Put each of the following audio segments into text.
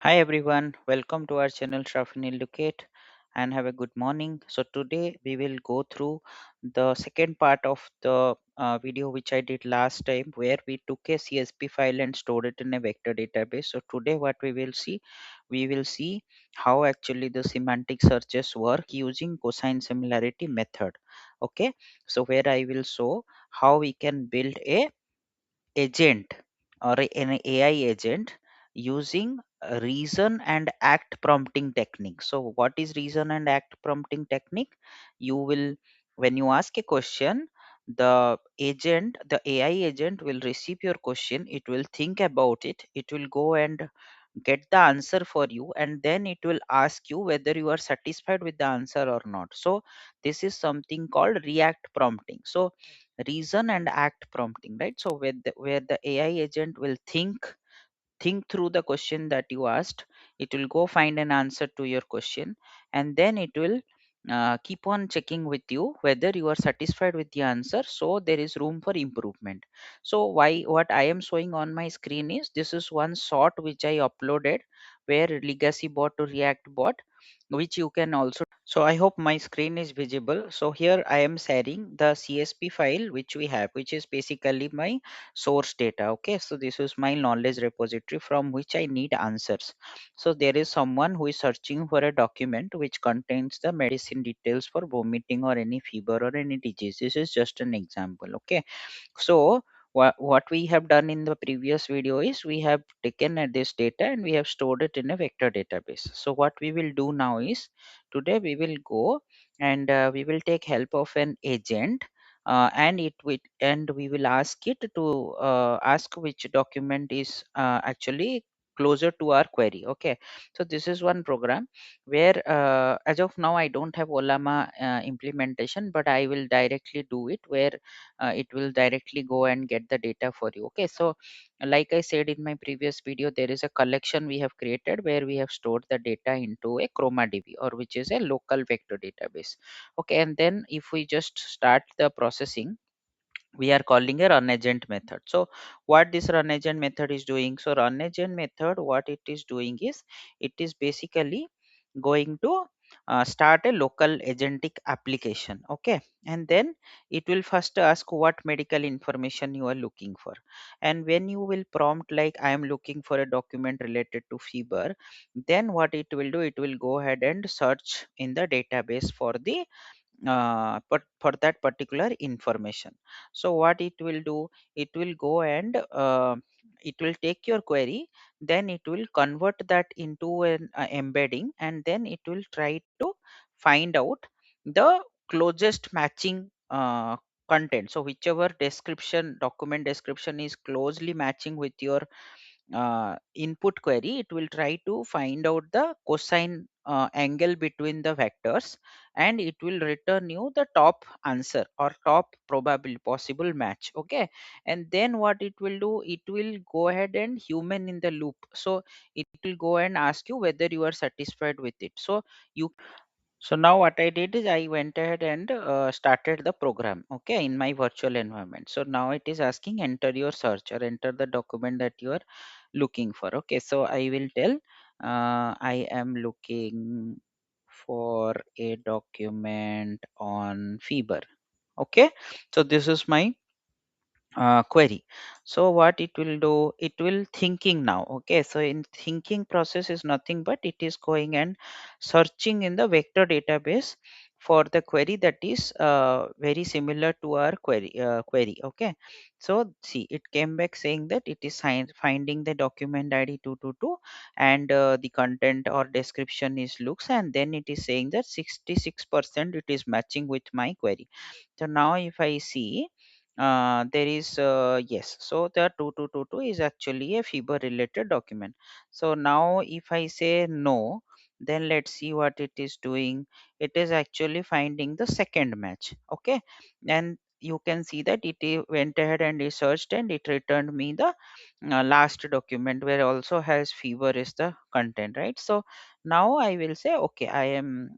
Hi everyone, welcome to our channel trafinhealducate and have a good morning. So today we will go through the second part of the video which I did last time where we took a CSV file and stored it in a vector database. So today what we will see how actually the semantic searches work using cosine similarity method. Okay, so where I will show how we can build a agent or an AI agent using reason and act prompting technique. So, what is reason and act prompting technique? You will, when you ask a question, the AI agent will receive your question, it will think about it, it will go and get the answer for you, and then it will ask you whether you are satisfied with the answer or not. So this is something called react prompting. So reason and act prompting, right? So where the AI agent will think through the question that you asked, it will go find an answer to your question, and then it will keep on checking with you whether you are satisfied with the answer, so there is room for improvement. So why what I am showing on my screen is this is one shot which I uploaded where legacy bot to react bot, which you can also. So I hope my screen is visible. So here I am sharing the CSV file which we have, which is basically my source data. Okay, so this is my knowledge repository from which I need answers. So there is someone who is searching for a document which contains the medicine details for vomiting or any fever or any disease. This is just an example. Okay, so what we have done in the previous video is we have taken this data and we have stored it in a vector database. So what we will do now is today we will go and we will take help of an agent, and we will ask it to ask which document is actually closer to our query. Okay, so this is one program where as of now I don't have olama implementation, but I will directly do it where it will directly go and get the data for you. Okay, so like I said in my previous video, there is a collection we have created where we have stored the data into a ChromaDB, or which is a local vector database. Okay, and then if we just start the processing, we are calling a run agent method. So what this run agent method is doing, so run agent method, what it is doing is it is basically going to start a local agentic application. Okay, and then it will first ask what medical information you are looking for, and when you will prompt like I am looking for a document related to fever, then what it will do, it will go ahead and search in the database for the but for that particular information. So what it will do, it will go and it will take your query, then it will convert that into an embedding, and then it will try to find out the closest matching content. So whichever description, document description is closely matching with your input query, it will try to find out the cosine angle between the vectors, and it will return you the top answer or top probable possible match. Okay, and then what it will do, it will go ahead and human in the loop. So it will go and ask you whether you are satisfied with it. So you, so now what I did is I went ahead and started the program, okay, in my virtual environment. So now it is asking enter your search or enter the document that you are looking for. Okay, so I will tell I am looking for a document on fever. Okay, so this is my query. So what it will do, it will thinking now. Okay, so in thinking process is nothing but it is going and searching in the vector database for the query that is very similar to our query. Okay, so see, it came back saying that it is finding the document id 222, and the content or description is looks, and then it is saying that 66% it is matching with my query. So now if I see, there is yes, so the 2222 is actually a fever related document. So now if I say no, then let's see what it is doing. It is actually finding the second match. Okay, and you can see that went ahead and it searched and it returned me the last document where also has fever is the content, right? So now I will say okay, I am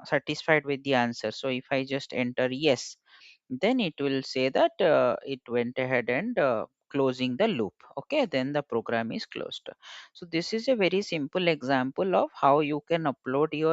satisfied with the answer. So if I just enter yes, then it will say that it went ahead and closing the loop. Okay, then the program is closed. So this is a very simple example of how you can upload your